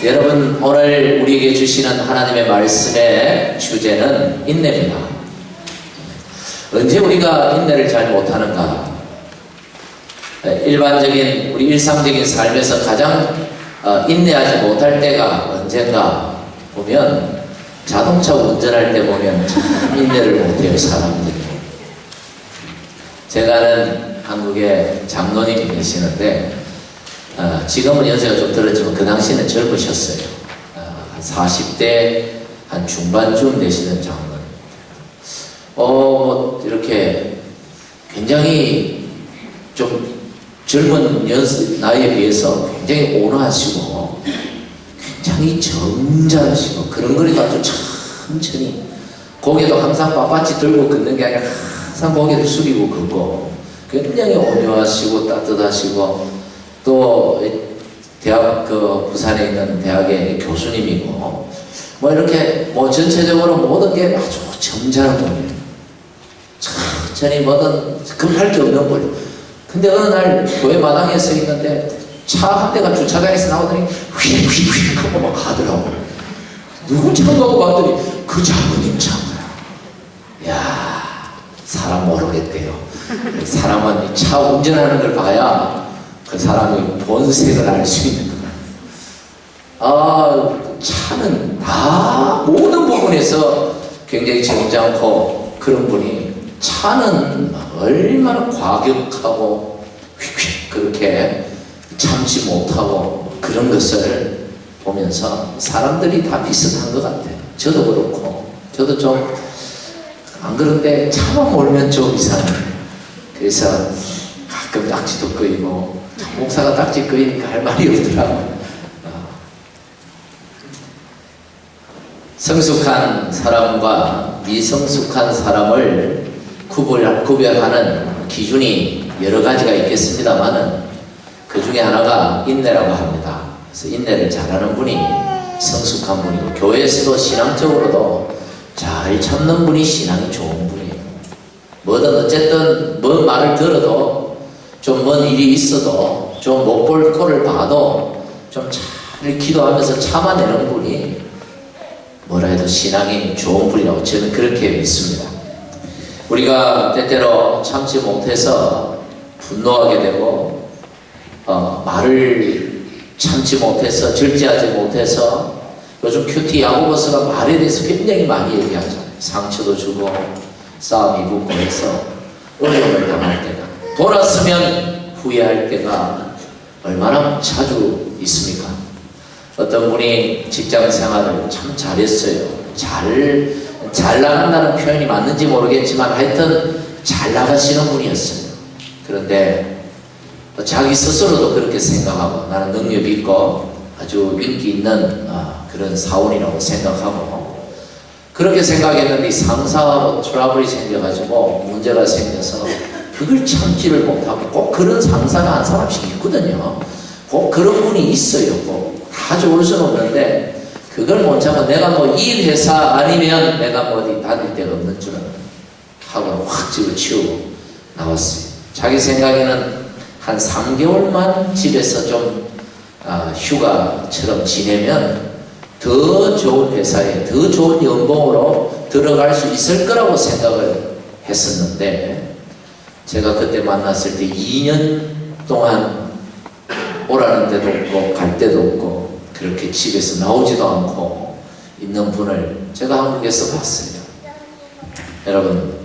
여러분, 오늘 우리에게 주시는 하나님의 말씀의 주제는 인내입니다. 언제 우리가 인내를 잘 못하는가? 일반적인 우리 일상적인 삶에서 가장 인내하지 못할 때가 언젠가 보면 자동차 운전할 때 보면 참 인내를 못해요, 사람들이. 제가 아는 한국에 장로님이 계시는데 지금은 연세가 좀 들었지만 그 당시에는 젊으셨어요. 한 40대 한 중반쯤 되시는 장로님. 뭐 이렇게 굉장히 좀 젊은 나이에 비해서 굉장히 온화하시고 굉장히 점잖으시고 그런 거리도 아주 천천히 고개도 항상 빳빳이 들고 걷는 게 아니라 항상 고개를 숙이고 걷고 굉장히 온유하시고 따뜻하시고 또 대학 부산에 있는 대학의 교수님이고 뭐 이렇게 뭐 전체적으로 모든 게 아주 점잖은 분이에요. 천천히 뭐든 급할 게 없는 분이에요. 근데 어느 날 교회 마당에 서 있는데 차 한 대가 주차장에서 나오더니 휙휙휙 하고 막 가더라고. 누구 차고 봤더니 그 장로님 차고요. 야, 사람 모르겠대요. 사람은 차 운전하는 걸 봐야 그 사람의 본색을 알 수 있는 거야. 차는 다 모든 부분에서 굉장히 점잖고 그런 분이 차는 얼마나 과격하고 휙휙 그렇게 참지 못하고 그런 것을 보면서 사람들이 다 비슷한 것 같아요. 저도 그렇고 저도 좀 안 그런데 차만 몰면 좀 이상해요. 그래서 가끔 딱지도 끄이고 목사가 딱지 끄이니까 할 말이 없더라고요. 성숙한 사람과 미성숙한 사람을 구별하는 기준이 여러 가지가 있겠습니다만은 그 중에 하나가 인내라고 합니다. 그래서 인내를 잘하는 분이 성숙한 분이고 교회에서도 신앙적으로도 잘 참는 분이 신앙이 좋은 분이에요. 뭐든 어쨌든 뭔 말을 들어도 좀 먼 일이 있어도 좀 못 볼 꼴을 봐도 좀 잘 기도하면서 참아내는 분이 뭐라 해도 신앙이 좋은 분이라고 저는 그렇게 믿습니다. 우리가 때때로 참지 못해서 분노하게 되고 말을 참지 못해서 절제하지 못해서 요즘 큐티 야고보스가 말에 대해서 굉장히 많이 얘기하잖아요. 상처도 주고 싸움이 붙고 해서 어려움을 당할 때가 돌았으면 후회할 때가 얼마나 자주 있습니까? 어떤 분이 직장 생활을 참 잘했어요. 잘 나간다는 표현이 맞는지 모르겠지만 하여튼 잘 나가시는 분이었어요. 그런데 자기 스스로도 그렇게 생각하고 나는 능력이 있고 아주 인기 있는 그런 사원이라고 생각하고 그렇게 생각했는데 상사하고 트러블이 생겨가지고 문제가 생겨서 그걸 참지를 못하고 꼭 그런 상사가 한 사람씩 있거든요. 꼭 그런 분이 있어요. 꼭 다 좋을 수는 없는데 그걸 못 참고 내가 뭐 이 회사 아니면 내가 뭐 어디 다닐 데가 없는 줄은 하고 확 집어치우고 나왔어요. 자기 생각에는 한 3개월만 집에서 좀 휴가처럼 지내면 더 좋은 회사에 더 좋은 연봉으로 들어갈 수 있을 거라고 생각을 했었는데 제가 그때 만났을 때 2년 동안 오라는 데도 없고 갈 데도 없고 그렇게 집에서 나오지도 않고 있는 분을 제가 한국에서 봤어요. 여러분,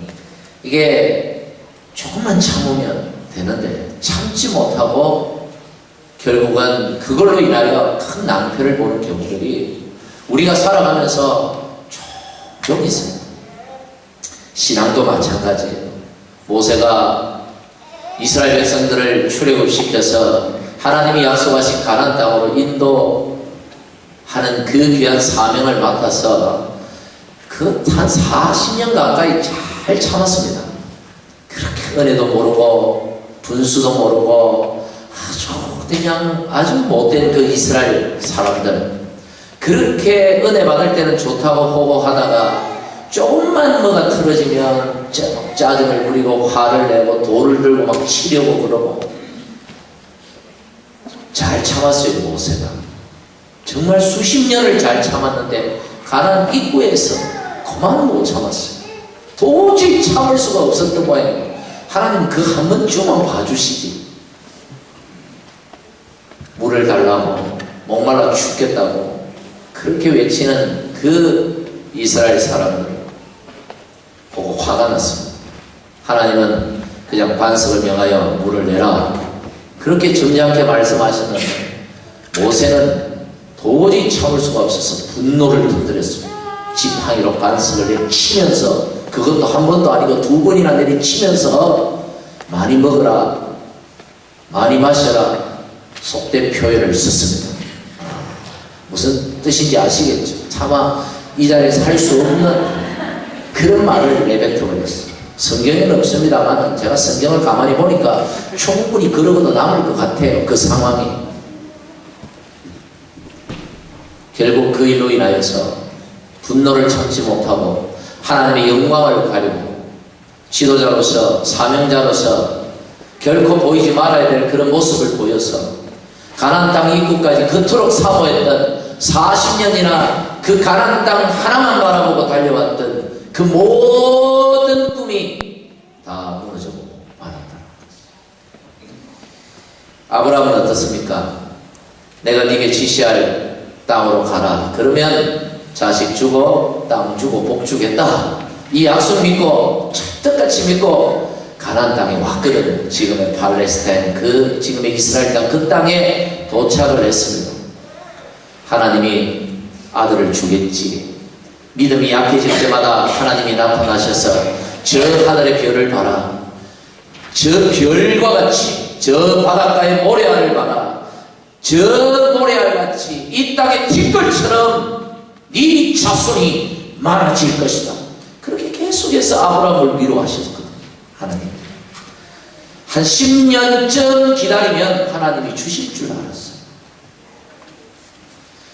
이게 조금만 참으면 되는데 참지 못하고 결국은 그걸로 인하여 큰 낭패를 보는 경우들이 우리가 살아가면서 종종 있어요. 신앙도 마찬가지예요. 모세가 이스라엘 백성들을 출애굽시켜서 하나님이 약속하신 가나안 땅으로 인도하는 그 귀한 사명을 맡아서 그 한 40년 가까이 잘 참았습니다. 그렇게 은혜도 모르고 분수도 모르고 아주 못된 그 이스라엘 사람들 그렇게 은혜 받을 때는 좋다고 호호하다가 조금만 뭐가 틀어지면 짜증을 부리고 화를 내고 돌을 들고 막 치려고 그러고 잘 참았어요. 모세가 정말 수십 년을 잘 참았는데 가나안 입구에서 그만 못 참았어요. 도저히 참을 수가 없었던 모양이에요. 하나님 그 한 번쯤만 봐주시지. 물을 달라고 목말라 죽겠다고 그렇게 외치는 그 이스라엘 사람들 보고 화가 났습니다. 하나님은 그냥 반석을 명하여 물을 내라 그렇게 점잖게 말씀하셨는데 모세는 도저히 참을 수가 없어서 분노를 터뜨렸습니다. 지팡이로 반석을 내치면서 그것도 한 번도 아니고 두 번이나 내리치면서 많이 먹어라 많이 마셔라 속된 표현을 썼습니다. 무슨 뜻인지 아시겠죠? 차마 이 자리에서 할 수 없는 그런 말을 내뱉어버렸어요. 성경에는 없습니다만 제가 성경을 가만히 보니까 충분히 그러고도 남을 것 같아요. 그 상황이. 결국 그 일로 인하여서 분노를 참지 못하고 하나님의 영광을 가리고 지도자로서 사명자로서 결코 보이지 말아야 될 그런 모습을 보여서 가나안 땅 입구까지 그토록 사모했던 40년이나 그 가나안 땅 하나만 바라보고 달려왔던 그 모든 꿈이 다 무너져 말았다. 아브라함은 어떻습니까? 내가 네게 지시할 땅으로 가라. 그러면 자식 주고 땅 주고 복 주겠다. 이 약속 믿고 철떡같이 믿고 가나안 땅에 왔거든. 지금의 팔레스타인 그 지금의 이스라엘 땅 그 땅에 도착을 했습니다. 하나님이 아들을 주겠지. 믿음이 약해질 때마다 하나님이 나타나셔서 저 하늘의 별을 봐라. 저 별과 같이 저 바닷가의 모래알을 봐라. 저 모래알같이 이 땅의 티끌처럼 네 자손이 많아질 것이다. 그렇게 계속해서 아브라함을 위로하셨거든. 하나님 한 10년쯤 기다리면 하나님이 주실 줄 알았어요.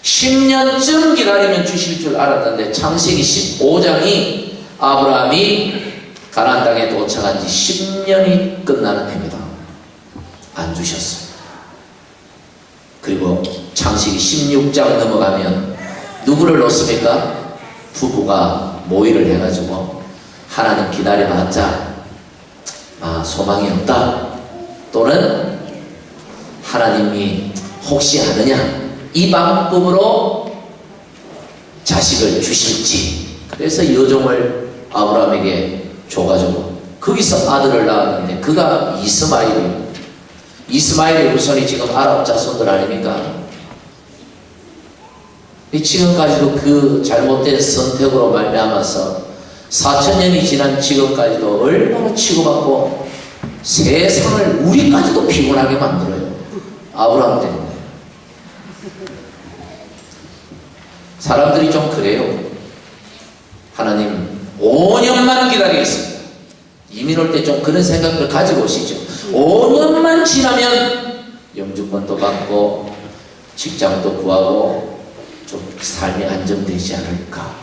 10년쯤 기다리면 주실 줄 알았는데 창세기 15장이 아브라함이 가나안 땅에 도착한 지 10년이 끝나는 해입니다. 안 주셨어요. 그리고 창세기 16장 넘어가면 누구를 놓습니까? 부부가 모의를 해가지고 하나님 기다려봤자 소망이 없다. 또는 하나님이 혹시 아느냐 이 방법으로 자식을 주실지. 그래서 여종을 아브라함에게 줘가지고 거기서 아들을 낳았는데 그가 이스마엘이에요. 이스마엘의 후손이 지금 아랍 자손들 아닙니까? 지금까지도 그 잘못된 선택으로 말미암아서 4000년이 지난 지금까지도 얼마나 치고받고 세상을 우리까지도 피곤하게 만들어요. 아브라함 때문에. 사람들이 좀 그래요. 하나님 5년만 기다리겠습니다. 이민 올 때 좀 그런 생각을 가지고 오시죠. 5년만 지나면 영주권도 받고 직장도 구하고 좀 삶이 안정되지 않을까.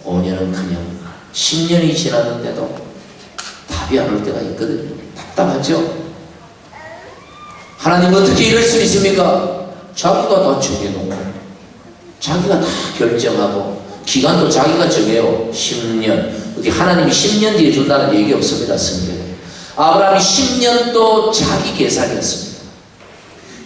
5년은 그냥 10년이 지났는데도 답이 안 올 때가 있거든요. 답답하죠? 하나님 어떻게 이럴 수 있습니까? 자기가 다 정해놓고 자기가 다 결정하고 기간도 자기가 정해요. 10년. 어디 하나님이 10년 뒤에 준다는 얘기 없습니다. 성경에. 아브라함이 10년도 자기 계산이었습니다.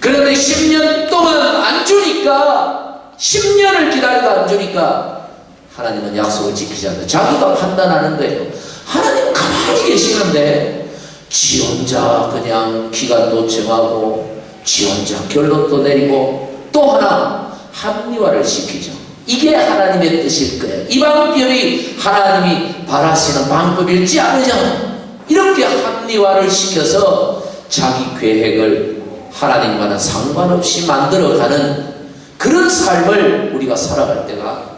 그런데 10년 동안 안 주니까 10년을 기다려도 안 주니까 하나님은 약속을 지키지 않는다. 자기가 판단하는 거예요. 하나님은 가만히 계시는데 지 혼자 그냥 기간도 정하고 지 혼자 결론도 내리고 또 하나 합리화를 시키죠. 이게 하나님의 뜻일 거예요. 이 방법이 하나님이 바라시는 방법일지 않느냐. 이렇게 합리화를 시켜서 자기 계획을 하나님과는 상관없이 만들어가는 그런 삶을 우리가 살아갈 때가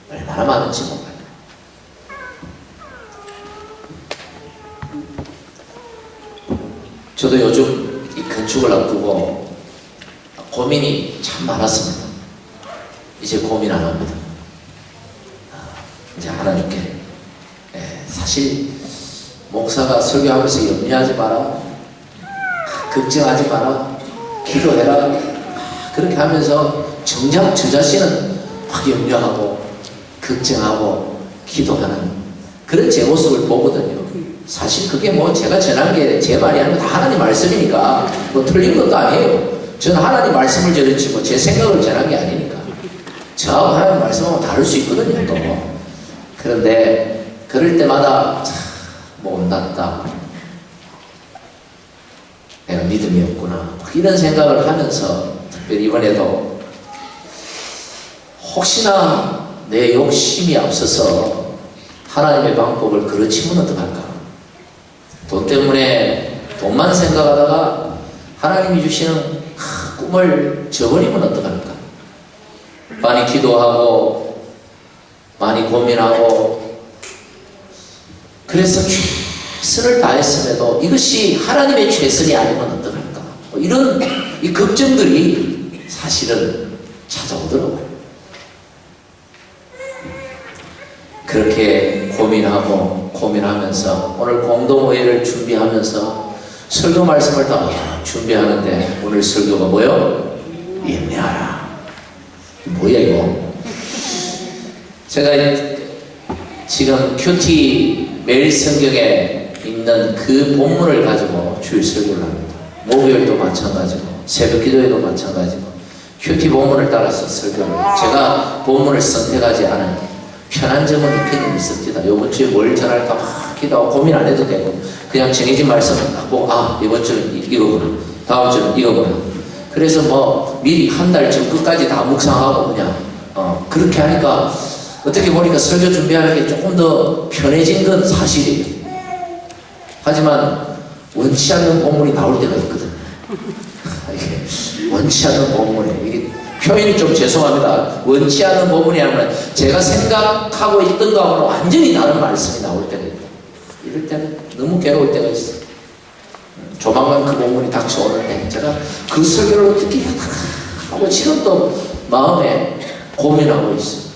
얼마나 많은지 몰라요. 저도 요즘 이 건축을 앞두고 고민이 참 많았습니다. 이제 고민 안 합니다. 이제 하나님께 사실 목사가 설교하면서 염려하지 마라, 걱정하지 마라, 기도해라 그렇게 하면서 정작 저 자신은 막 염려하고 걱정하고 기도하는 그런 제 모습을 보거든요. 사실 그게 뭐 제가 전한 게 제 말이 아니고 다 하나님 말씀이니까 뭐 틀린 것도 아니에요. 저는 하나님 말씀을 전했지 뭐 제 생각을 전한 게 아니니까. 저하고 하나님 말씀하고 다를 수 있거든요 또. 그런데 그럴 때마다 못났다, 내가 믿음이 없구나, 이런 생각을 하면서 특별히 이번에도 혹시나 내 욕심이 앞서서 하나님의 방법을 그르치면 어떡할까? 돈 때문에 돈만 생각하다가 하나님이 주시는 꿈을 저버리면 어떡할까? 많이 기도하고 많이 고민하고 그래서 최선을 다했음에도 이것이 하나님의 최선이 아니면 어떡할까? 이런 이 걱정들이 사실은 찾아오더라고요. 그렇게 고민하면서 오늘 공동회의를 준비하면서 설교 말씀을 다 준비하는데 오늘 설교가 뭐요? 인내하라. 뭐야 이거? 제가 지금 큐티 매일 성경에 있는 그 본문을 가지고 주일 설교를 합니다. 목요일도 마찬가지고 새벽 기도회도 마찬가지고 큐티 본문을 따라서 설교를 합니다. 제가 본문을 선택하지 않아요. 편한 점은 있긴 있습니다. 요번 주에 뭘 전할까 막 기도하고 고민 안 해도 되고 그냥 정해진 말씀을 하고 이번 주는 이거구나, 다음 주는 이거구나. 그래서 뭐 미리 한 달 전 끝까지 다 묵상하고 그냥 그렇게 하니까 어떻게 보니까 설교 준비하는 게 조금 더 편해진 건 사실이에요. 하지만 원치 않는 본문이 나올 때가 있거든요. 원치 않는 본문에 이게 표현이 좀 죄송합니다. 원치 않는 본문이 하면 제가 생각하고 있던 거하고는 완전히 다른 말씀이 나올 때가 있고 이럴 때는 너무 괴로울 때가 있어요. 조만간 그 본문이 닥쳐오는데 제가 그 설교를 어떻게 해야 하고 지금도 마음에 고민하고 있어요.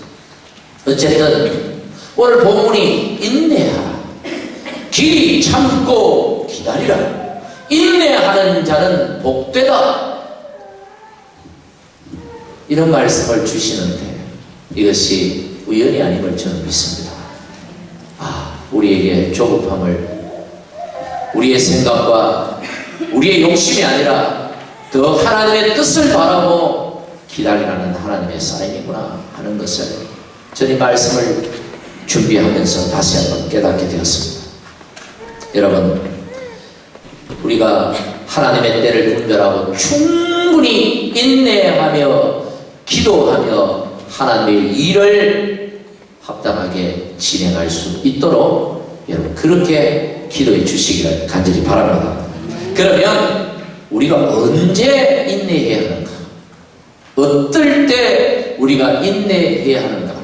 어쨌든 오늘 본문이 인내하라. 길이 참고 기다리라. 인내하는 자는 복되다. 이런 말씀을 주시는데 이것이 우연이 아님을 저는 믿습니다. 우리에게 조급함을, 우리의 생각과 우리의 욕심이 아니라 더 하나님의 뜻을 바라고 기다리라는 하나님의 사인이구나 하는 것을 저는 이 말씀을 준비하면서 다시 한번 깨닫게 되었습니다. 여러분, 우리가 하나님의 때를 분별하고 충분히 인내하며 기도하며 하나님의 일을 합당하게 진행할 수 있도록 여러분 그렇게 기도해 주시기를 간절히 바랍니다. 그러면 우리가 언제 인내해야 하는가? 어떨 때 우리가 인내해야 하는가?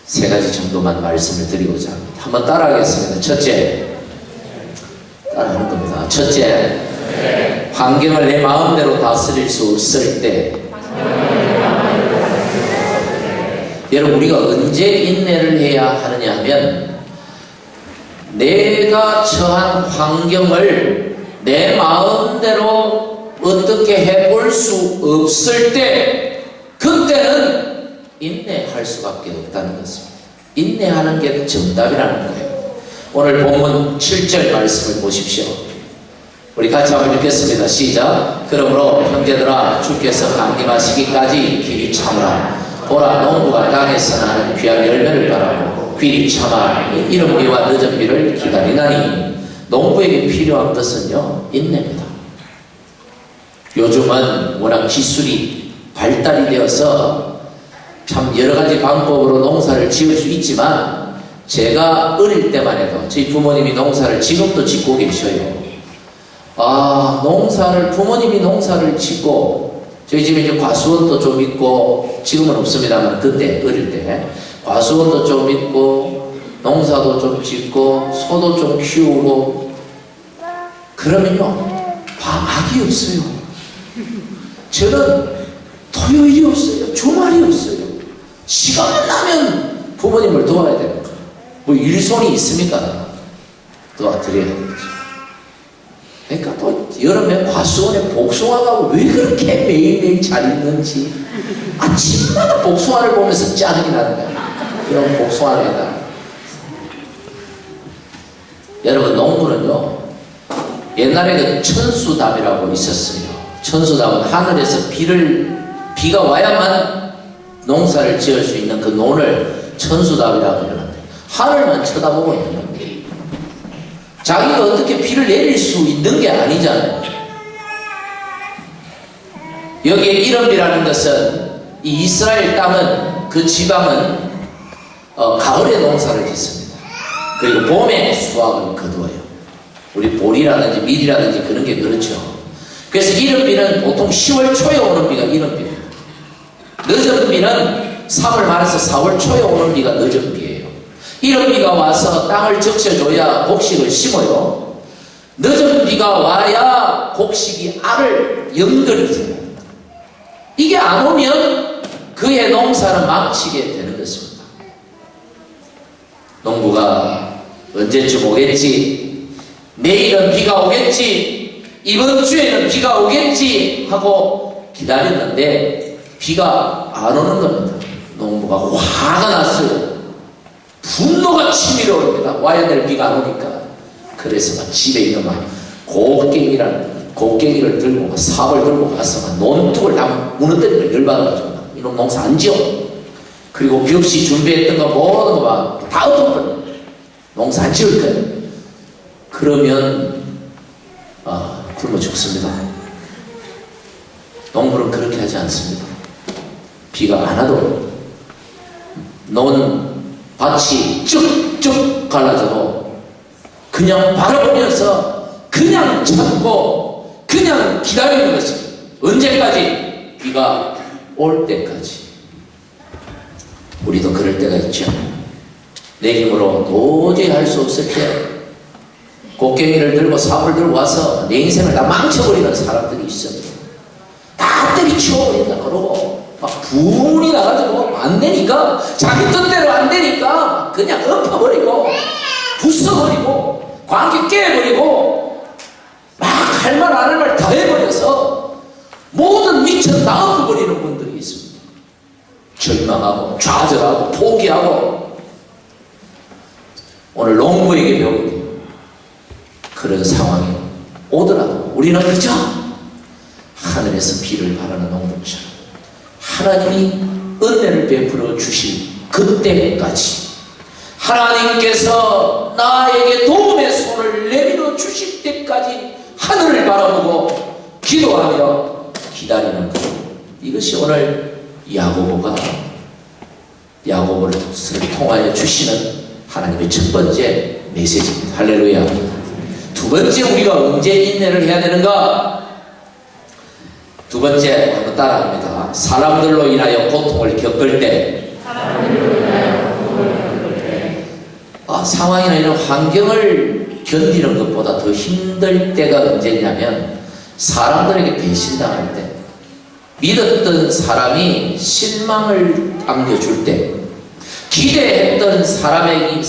세 가지 정도만 말씀을 드리고자 합니다. 한번 따라하겠습니다. 첫째, 따라하는 겁니다. 첫째, 환경을 내 마음대로 다스릴 수 없을 때. 여러분, 우리가 언제 인내를 해야 하느냐 하면 내가 처한 환경을 내 마음대로 어떻게 해볼 수 없을 때 그때는 인내할 수밖에 없다는 것입니다. 인내하는 게 정답이라는 거예요. 오늘 본문 7절 말씀을 보십시오. 우리 같이 한번 읽겠습니다. 시작. 그러므로 형제들아, 주께서 강림하시기까지 길이 참으라. 보라, 농부가 땅에서 나는 귀한 열매를 바라고 귀리 참아 이른 비와 늦은 비를 기다리나니. 농부에게 필요한 것은요, 인내입니다. 요즘은 워낙 기술이 발달이 되어서 참 여러가지 방법으로 농사를 지을 수 있지만 제가 어릴 때만 해도 저희 부모님이 농사를 지금도 짓고 계셔요. 부모님이 농사를 짓고 저희 집에 이제 과수원도 좀 있고 지금은 없습니다만 그때 어릴 때 과수원도 좀 있고 농사도 좀 짓고 소도 좀 키우고 그러면요 방학이 없어요. 저는 토요일이 없어요. 주말이 없어요. 시간만 나면 부모님을 도와야 되는 거예요. 뭐 일손이 있습니까? 도와드려야 되겠죠. 그러니까 또 여름에 과수원에 복숭아가 왜 그렇게 매일매일 잘 있는지 아침마다 복숭아를 보면서 짜증이 나는 거야. 이런 복숭아에다. 여러분, 농부는요, 옛날에 그 천수담이라고 있었어요. 천수담은 하늘에서 비가 와야만 농사를 지을 수 있는 그 논을 천수담이라고 그러는데, 하늘만 쳐다보고 있는 겁니다. 자기가 어떻게 비를 내릴 수 있는 게 아니잖아요. 여기에 이른비라는 것은 이 이스라엘 땅은, 그 지방은 가을에 농사를 짓습니다. 그리고 봄에 수확을 거두어요. 우리 보리라든지 밀이라든지 그런 게 그렇죠. 그래서 이른비는 보통 10월 초에 오는 비가 이른비예요. 늦은 비는 3월 말에서 4월 초에 오는 비가 늦은 비예요. 이른 비가 와서 땅을 적셔줘야 곡식을 심어요. 늦은 비가 와야 곡식이 알을 연결해 줍니다. 이게 안 오면 그의 농사는 망치게 되는 것입니다. 농부가 언제쯤 오겠지, 내일은 비가 오겠지, 이번 주에는 비가 오겠지 하고 기다렸는데 비가 안 오는 겁니다. 농부가 화가 났어요. 분노가 치밀어 오릅니다. 와야 될 비가 안 오니까. 그래서 막 집에 있는 막 곡괭이를 들고 막 삽을 들고 가서 막 논둑을 다 무너뜨리고 열받아가지고 이놈 농사 안 지어. 그리고 벽시 준비했던 거 모든 거 막 다 엎어버려. 농사 안 지을 거야. 그러면 굶어 죽습니다. 농부는 그렇게 하지 않습니다. 비가 안 와도 논 밭이 쭉쭉 갈라져도 그냥 바라보면서 그냥 참고 그냥 기다리는 것입니다. 언제까지? 비가 올 때까지. 우리도 그럴 때가 있죠. 내 힘으로 도저히 할 수 없을 때 곡괭이를 들고 삽을 들고 와서 내 인생을 다 망쳐버리는 사람들이 있어요. 다 때리치워버린다 그러고 막 분이 나가지고 안 되니까, 자기 뜻대로 안 되니까 그냥 엎어버리고 부숴버리고 관계 깨버리고 막 할 말 안 할 말 다 해버려서 모든 미천 다 엎어버리는 분들이 있습니다. 절망하고 좌절하고 포기하고. 오늘 농부에게 배우게 돼요. 그런 상황이 오더라도 우리는 그저 하늘에서 비를 바라는 농부처럼 하나님이 은혜를 베풀어 주실 그때까지, 하나님께서 나에게 도움의 손을 내밀어 주실 때까지 하늘을 바라보고 기도하며 기다리는 것. 이것이 오늘 야고보를 통하여 주시는 하나님의 첫 번째 메시지입니다. 할렐루야. 두 번째, 우리가 언제 인내를 해야 되는가? 두 번째, 한번 따라합니다. 사람들로 인하여 고통을 겪을 때, 상황이나 이런 환경을 견디는 것보다 더 힘들 때가 언제냐면, 사람들에게 배신당할 때, 믿었던 사람이 실망을 안겨줄 때, 기대했던 사람이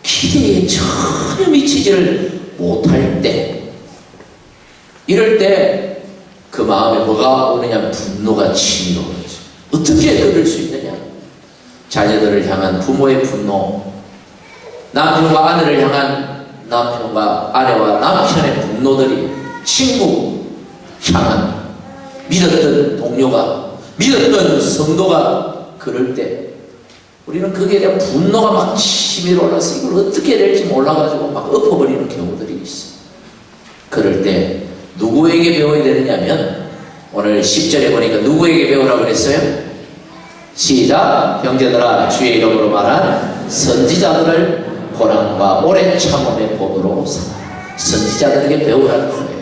기대에 전혀 미치지를 못할 때, 이럴 때 그 마음에 뭐가 오느냐? 분노가 치밀어 오르죠. 어떻게 그럴 수 있느냐? 자녀들을 향한 부모의 분노, 남편과 아내를 향한 남편과 아내와 남편의 분노들이, 친구 향한, 믿었던 동료가, 믿었던 성도가 그럴 때 우리는 거기에 대한 분노가 막 치밀어 올라서 이걸 어떻게 해야 될지 몰라가지고 막 엎어버리는 경우들이 있어요. 그럴 때 누구에게 배워야 되느냐면, 오늘 10절에 보니까 누구에게 배우라고 그랬어요? 시작. 형제들아, 주의 이름으로 말한 선지자들을 고난과 오랜 참음의 본으로 삼아. 선지자들에게 배우라는 거예요.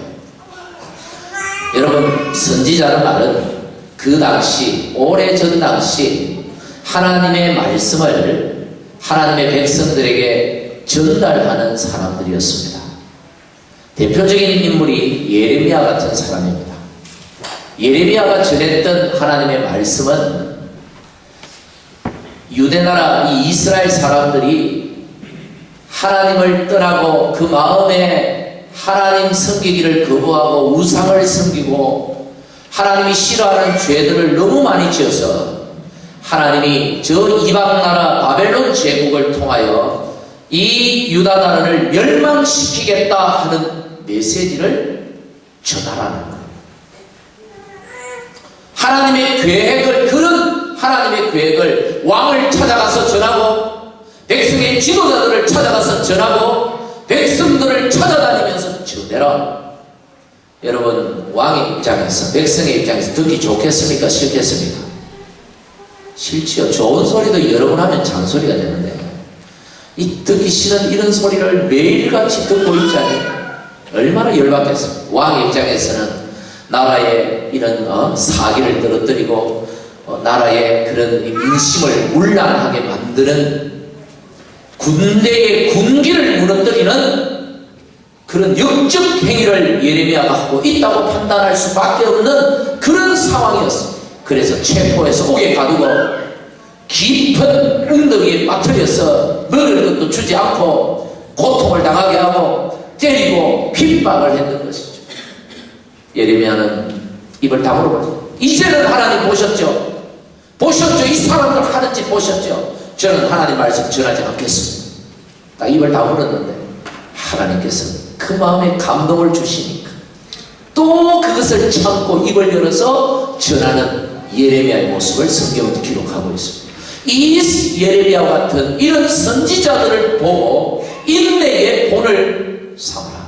여러분, 선지자는 말은 그 당시, 오래전 당시 하나님의 말씀을 하나님의 백성들에게 전달하는 사람들이었습니다. 대표적인 인물이 예레미야 같은 사람입니다. 예레미야가 전했던 하나님의 말씀은 유대나라 이 이스라엘 사람들이 하나님을 떠나고 그 마음에 하나님 섬기기를 거부하고 우상을 섬기고 하나님이 싫어하는 죄들을 너무 많이 지어서 하나님이 저 이방나라 바벨론 제국을 통하여 이 유다 나라를 멸망시키겠다 하는 메시지를 전하라는 거예요. 하나님의 계획을, 그런 하나님의 계획을 왕을 찾아가서 전하고 백성의 지도자들을 찾아가서 전하고 백성들을 찾아다니면서 전해라. 여러분, 왕의 입장에서, 백성의 입장에서 듣기 좋겠습니까? 싫겠습니까? 싫지요. 좋은 소리도 여러 번 하면 잔소리가 되는데 이 듣기 싫은 이런 소리를 매일같이 듣고 있자니 얼마나 열받겠습니까? 왕의 입장에서는 나라의 이런 사기를 떨어뜨리고 나라의 그런 민심을 문란하게 만드는 군대의 군기를 무너뜨리는 그런 역적 행위를 예레미야가 하고 있다고 판단할 수밖에 없는 그런 상황이었습니다. 그래서 체포해서 옥에 가두고 깊은 웅덩이에 빠뜨려서 먹을 것도 주지 않고 고통을 당하게 하고 때리고 핍박을 했던 것이죠. 예레미야는 입을 다물어 버렸어요. 이제는 하나님 보셨죠? 보셨죠? 이 사람들 하는 짓 보셨죠? 저는 하나님 말씀 전하지 않겠습니다. 딱 입을 다물었는데 하나님께서 그 마음에 감동을 주시니까 또 그것을 참고 입을 열어서 전하는 예레미야의 모습을 성경은 기록하고 있습니다. 이 예레미야와 같은 이런 선지자들을 보고 인내의 본을 삼으라.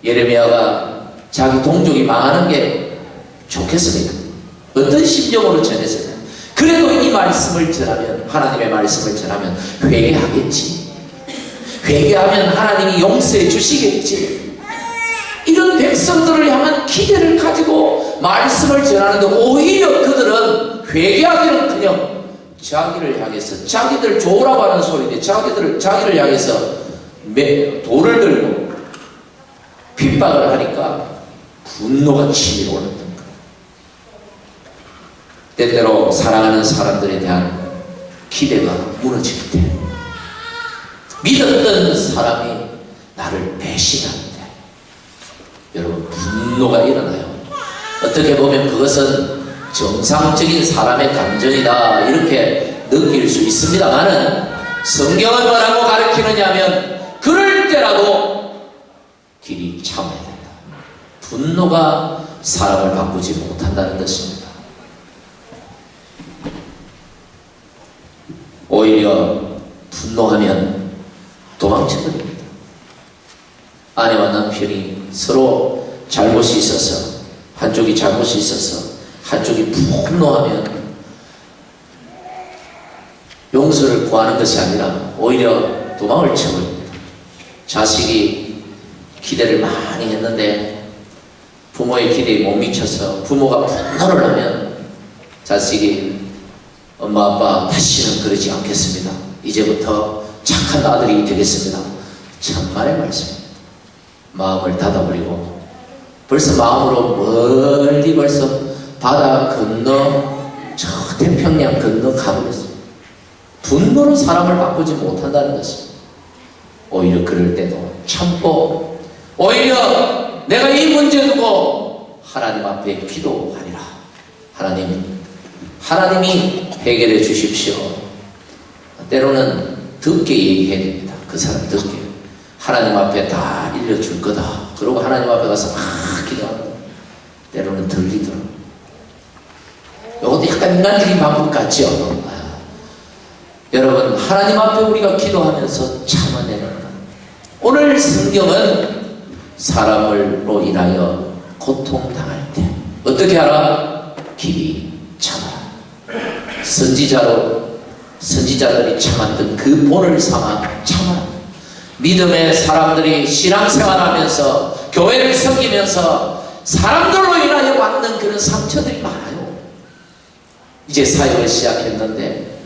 예레미야가 자기 동족이 망하는 게 좋겠습니까? 어떤 심정으로 전했을까요? 그래도 이 말씀을 전하면, 하나님의 말씀을 전하면 회개하겠지. 회개하면 하나님이 용서해 주시겠지. 이런 백성들을 향한 기대를 가지고 말씀을 전하는데 오히려 그들은 회개하기는커녕 자기를 향해서, 자기들 좋으라고 하는 소리인데 자기를 향해서 돌을 들고 핍박을 하니까 분노가 치밀어 오는 거예요. 때때로 사랑하는 사람들에 대한 기대가 무너질 때, 믿었던 사람이 나를 배신하는데 여러분 분노가 일어나요. 어떻게 보면 그것은 정상적인 사람의 감정이다 이렇게 느낄 수 있습니다만은 성경은 뭐라고 가르치느냐면 그럴 때라도 길이 참아야 된다. 분노가 사람을 바꾸지 못한다는 것입니다. 오히려 분노하면 도망쳐버립니다. 아내와 남편이 서로 잘못이 있어서, 한쪽이 잘못이 있어서 한쪽이 분노하면 용서를 구하는 것이 아니라 오히려 도망을 쳐버립니다. 자식이 기대를 많이 했는데 부모의 기대에 못 미쳐서 부모가 분노를 하면 자식이 엄마 아빠 다시는 그러지 않겠습니다. 이제부터 착한 아들이 되겠습니다. 참말의 말씀입니다. 마음을 닫아버리고 벌써 마음으로 멀리 벌써 바다 건너 저 태평양 건너 가버렸습니다. 분노로 사람을 바꾸지 못한다는 것입니다. 오히려 그럴 때도 참고 오히려 내가 이 문제 두고 하나님 앞에 기도하리라. 하나님이 해결해 주십시오. 때로는 듣게 얘기해야 됩니다. 그 사람 듣게. 하나님 앞에 다 일려줄 거다. 그러고 하나님 앞에 가서 막 기도한다. 때로는 들리더라고요. 이것도 약간 인간적인 방법 같죠? 여러분, 하나님 앞에 우리가 기도하면서 참아내는 것. 오늘 성경은 사람으로 인하여 고통당할 때 어떻게 하라? 길이 참아라. 선지자들이 참았던 그 본을 삼아 참아라. 믿음의 사람들이 신앙생활하면서 교회를 섬기면서 사람들로 인하여 받는 그런 상처들이 많아요. 이제 사역을 시작했는데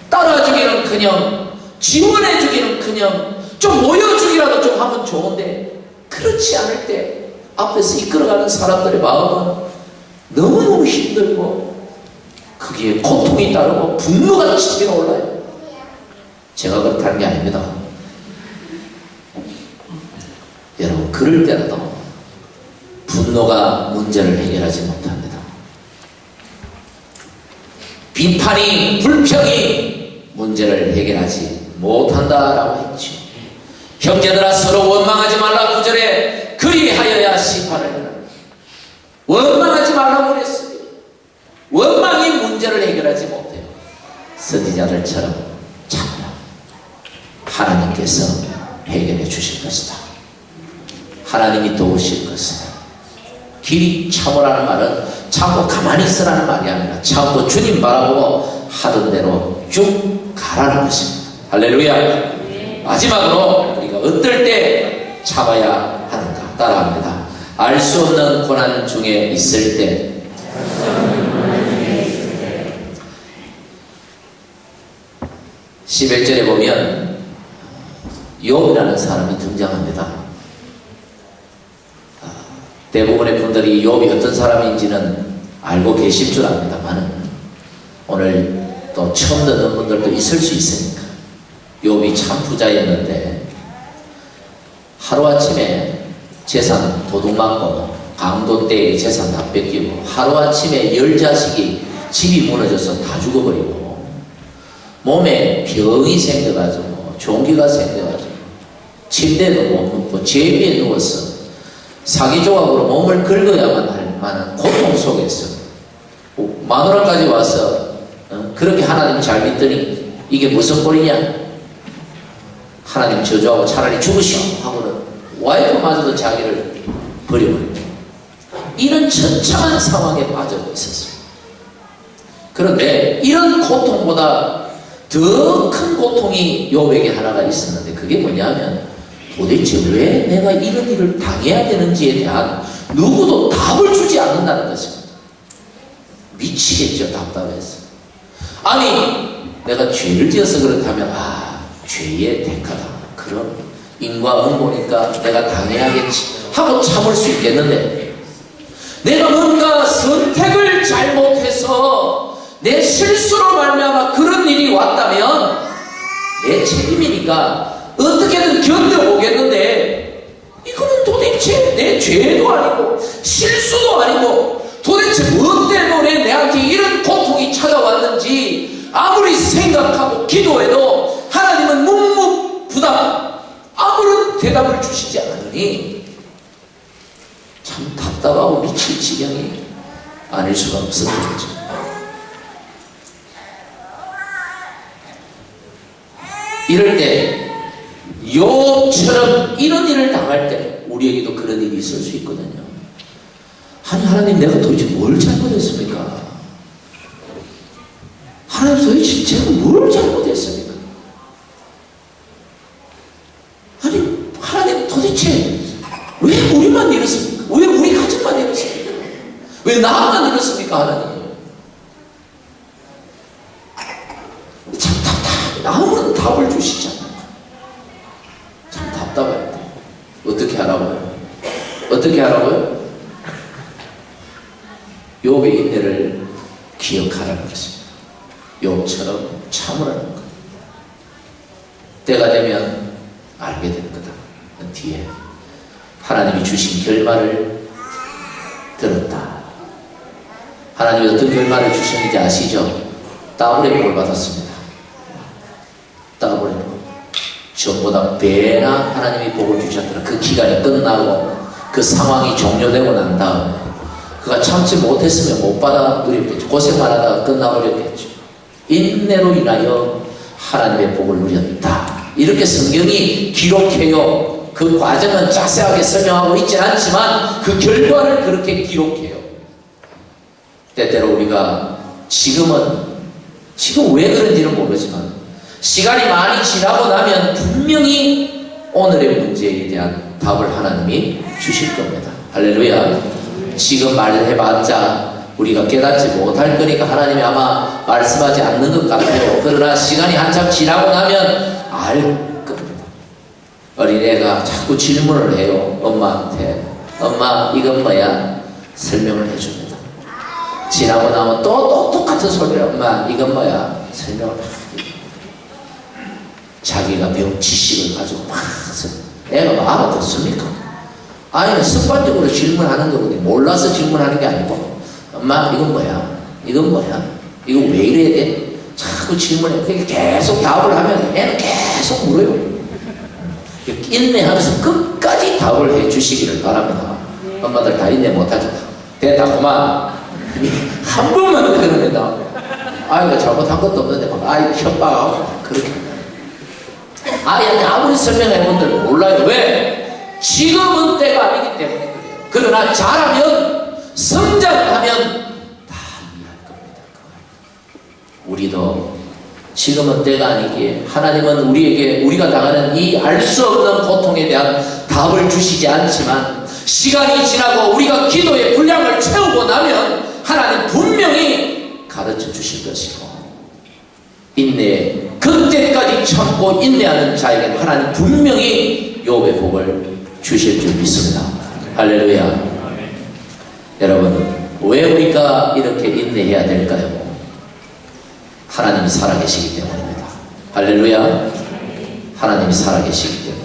따라주기는커녕 지원해주기는커녕 좀 모여주기라도 좀 하면 좋은데 그렇지 않을 때 앞에서 이끌어가는 사람들의 마음은 너무너무 힘들고 거기에 고통이 따르고 분노가 치밀어 올라요. 제가 그렇다는 게 아닙니다. 여러분, 그럴 때라도 분노가 문제를 해결하지 못합니다. 비판이, 불평이 문제를 해결하지 못한다라고 했죠. 형제들아 서로 원망하지 말라. 9절에 그리하여야 심판을 하라. 원망하지 말라고 그랬습니다. 원망이 문제를 해결하지 못해요. 선지자들처럼 참라. 하나님께서 해결해 주실 것이다. 하나님이 도우실 것이다. 길이 참으라는 말은 참고 가만히 있으라는 말이 아니라 참고 주님 바라보고 하던 대로 쭉 가라는 것입니다. 할렐루야. 마지막으로 우리가 어떨 때 참아야 하는가 따라합니다. 알 수 없는 고난 중에 있을 때, 11절에 보면 욥이라는 사람이 등장합니다. 대부분의 분들이 욥이 어떤 사람인지는 알고 계실 줄 압니다만 오늘 또 처음 듣는 분들도 있을 수 있으니까. 욥이 참 부자였는데 하루아침에 재산 도둑맞고 강도 때에 재산 다 뺏기고 하루아침에 10자식이 집이 무너져서 다 죽어버리고 몸에 병이 생겨가지고 종기가 생겨가지고 침대도 못 눕고 제비에 누워서 사기 조각으로 몸을 긁어야만 할 만한 고통 속에서 마누라까지 와서 그렇게 하나님 잘 믿더니 이게 무슨 꼴이냐, 하나님 저주하고 차라리 죽으시오 하고는 와이프마저도 자기를 버려버립니다. 이런 처참한 상황에 빠져 있었습니다. 그런데 이런 고통보다 더 큰 고통이 욥에게 하나가 있었는데 그게 뭐냐면 도대체 왜 내가 이런 일을 당해야 되는지에 대한 누구도 답을 주지 않는다는 것입니다. 미치겠죠. 답답해서. 아니 내가 죄를 지어서 그렇다면 죄의 대가다. 그럼 인과응보니까 내가 당해야겠지 하고 참을 수 있겠는데 내가 뭔가 선택을 잘못해서 내 실수로 말미암아 그런 일이 왔다면 내 책임이니까 어떻게든 견뎌보겠는데 이거는 도대체 내 죄도 아니고 실수도 아니고 도대체 무엇 때문에 내한테 이런 고통이 찾아왔는지 아무리 생각하고 기도해도 하나님은 묵묵부답 아무런 대답을 주시지 않으니 참 답답하고 미칠 지경이 아닐 수가 없었던 거죠. 이럴 때 욥처럼 이런 일을 당할 때 우리에게도 그런 일이 있을 수 있거든요. 아니 하나님 내가 도대체 뭘 잘못했습니까? 하나님 도대체 제가 뭘 잘못했습니까? 아니 하나님 도대체 왜 우리만 이렇습니까? 왜 우리 가족만 이렇습니까? 왜 나만 이렇습니까? 하나님 참 아무런 답을 주시지 않아요. 참 답답할 때 어떻게 하라고요? 어떻게 하라고요? 욥의 인내를 기억하라는 것입니다. 욥처럼 참으라는 것. 때가 되면 알게 될 거다. 그 뒤에 하나님이 주신 결말을 들었다. 하나님이 어떤 결말을 주셨는지 아시죠? 따블의 복을 받았습니다. 따블의 복. 전보다 배나 하나님이 복을 주셨더라. 그 기간이 끝나고 그 상황이 종료되고 난 다음에 그가 참지 못했으면 못 받아 누렸겠죠. 고생만 하다가 끝나버렸겠죠. 인내로 인하여 하나님의 복을 누렸다. 이렇게 성경이 기록해요. 그 과정은 자세하게 설명하고 있지 않지만 그 결과를 그렇게 기록해요. 때때로 우리가 지금 왜 그런지는 모르지만 시간이 많이 지나고 나면 분명히 오늘의 문제에 대한 답을 하나님이 주실 겁니다. 할렐루야. 지금 말해봤자 우리가 깨닫지 못할 거니까 하나님이 아마 말씀하지 않는 것 같아요. 그러나 시간이 한참 지나고 나면 알 겁니다. 어린애가 자꾸 질문을 해요. 엄마한테. 엄마 이건 뭐야? 설명을 해줍니다. 지나고 나면 또 똑같은 소리를 엄마 이건 뭐야? 설명을 합니다. 자기가 배운 지식을 가지고 막 애가 뭐 알아듣습니까? 아이는 습관적으로 질문하는 거거든요. 몰라서 질문하는 게 아니고, 엄마 이건 뭐야? 이건 뭐야? 이거 왜 이래야 돼? 자꾸 질문해. 그러니까 계속 답을 하면 애는 계속 물어요. 인내하면서 끝까지 답을 해 주시기를 바랍니다. 엄마들 다 인내 못하죠. 됐다 그만. 한 번만 그러면 아이가 잘못한 것도 없는데 막 아이 협박하고 그렇게. 아이한테 아무리 설명해본들 몰라요. 왜? 지금은 때가 아니기 때문에 그래요. 그러나 자라면, 성장하면 다 이해할 겁니다. 우리도 지금은 때가 아니기에 하나님은 우리에게 우리가 당하는 이 알 수 없는 고통에 대한 답을 주시지 않지만, 시간이 지나고 우리가 기도의 분량을 채우고 나면 하나님 분명히 가르쳐 주실 것이고, 인내, 그때까지 참고 인내하는 자에게 하나님 분명히 욥의 복을 주실 줄 믿습니다. 할렐루야. 여러분, 왜 우리가 이렇게 인내해야 될까요? 하나님이 살아계시기 때문입니다. 할렐루야. 하나님이 살아계시기 때문에.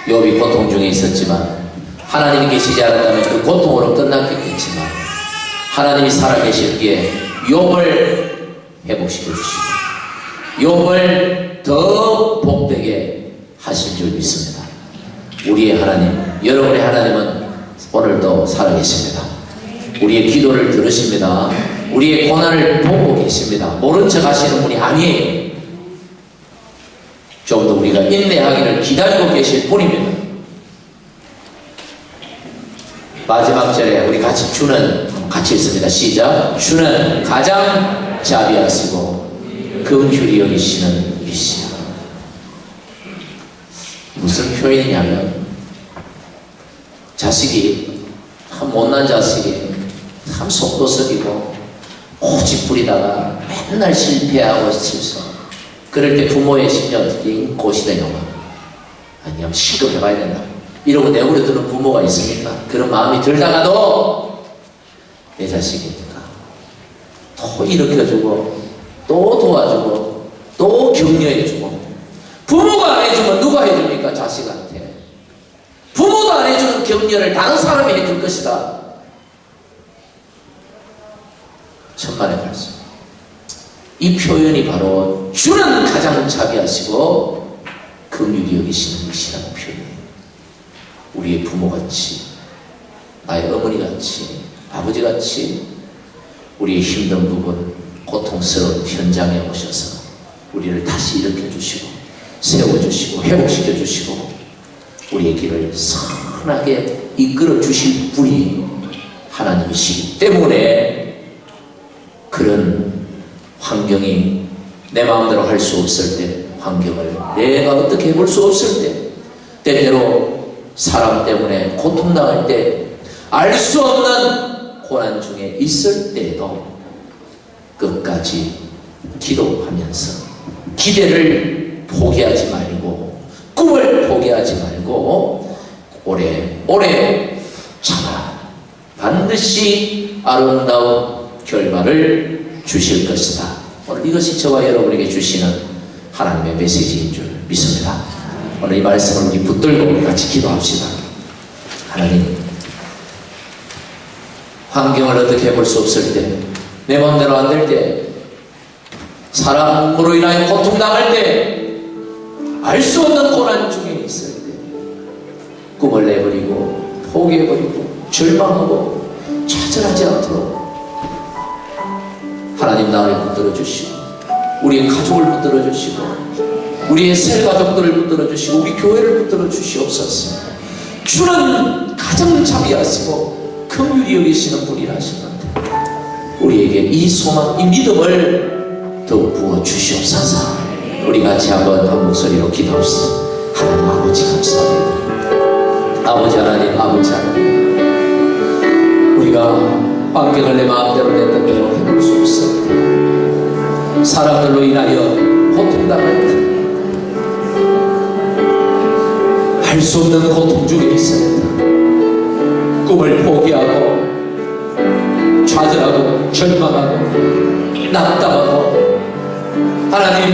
욥이 고통 중에 있었지만 하나님이 계시지 않았다면 그 고통으로 끝났겠지만, 하나님이 살아계시기에 욥을 회복시켜 주시고 욥을 더 복되게 하실 줄 믿습니다. 우리의 하나님, 여러분의 하나님은 오늘도 살아계십니다. 우리의 기도를 들으십니다. 우리의 고난을 보고 계십니다. 모른 척 하시는 분이 아니에요. 좀 더 우리가 인내하기를 기다리고 계실 분입니다. 마지막 절에 우리 같이 같이 읽습니다. 시작. 주는 가장 자비하시고 긍휼히 여기시는 이시여. 무슨 표현이냐면, 자식이 참 못난 자식이 참 속도 썩이고 고집 부리다가 맨날 실패하고 실수. 그럴 때 부모의 심령 어떻게 꽃이 되냐고. 아니면 실컷 해봐야 된다. 이러고 내버려 두는 부모가 있습니까? 그런 마음이 들다가도 내 자식이니까 또 일으켜주고 또 도와주고 또 격려해주고. 부모가 안 해주면 누가 해줍니까? 자식한테. 부모도 안 해주는 격려를 다른 사람이 해줄 것이다. 천만의 말씀. 이 표현이 바로 주는 가장 자비하시고 긍휼히 여기시는 것이라는 표현이에요. 우리의 부모같이, 나의 어머니같이, 아버지같이 우리의 힘든 부분, 고통스러운 현장에 오셔서 우리를 다시 일으켜주시고 세워주시고 회복시켜주시고 우리의 길을 선하게 이끌어주실 분이 하나님이시기 때문에, 그런 환경이 내 마음대로 할 수 없을 때, 환경을 내가 어떻게 해볼 수 없을 때, 때때로 사람 때문에 고통당할 때, 알 수 없는 고난 중에 있을 때에도 끝까지 기도하면서 기대를 포기하지 말고, 꿈을 포기하지 말고 오래 참아 반드시 아름다운 결과를 주실 것이다. 오늘 이것이 저와 여러분에게 주시는 하나님의 메시지인 줄 믿습니다. 오늘 이 말씀을 우리 붙들고 우리 같이 기도합시다. 하나님, 환경을 어떻게 해볼 수 없을 때, 내 마음대로 안 될 때, 사람으로 인하여 고통당할 때, 알 수 없는 고난 중에 있을 때, 꿈을 내버리고 포기해버리고 절망하고 좌절하지 않도록 하나님 나를 붙들어 주시고, 우리의 가족을 붙들어 주시고, 우리의 새 가족들을 붙들어 주시고, 우리 교회를 붙들어 주시옵소서. 주는 가장 자비하시고 긍휼히 여기시는 분이라 하시는데, 우리에게 이 소망, 이 믿음을 더욱 부어 주시옵소서. 우리 같이 한번 한 목소리로 기도합시다. 하나님 아버지 감사합니다. 아버지 하나님, 아버지 하나님, 우리가 환경을 내 마음대로 냈던 대로 해볼 수 없습니다. 사람들로 인하여 고통당할 때, 할 수 없는 고통 중에 있습니다. 꿈을 포기하고 좌절하고 절망하고 낙담하고, 하나님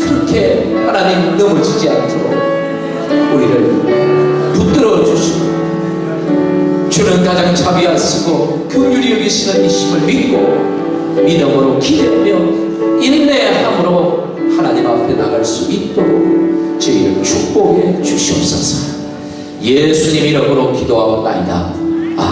그렇게 하나님 넘어지지 않도록 우리를 붙들어 주시고 주는 가장 자비하시고 긍휼히 여기시는 이심을 믿고 믿음으로 기대하며 인내함으로 하나님 앞에 나갈 수 있도록 저희를 축복해 주시옵소서. 예수님 이름으로 기도하옵나이다. 아멘.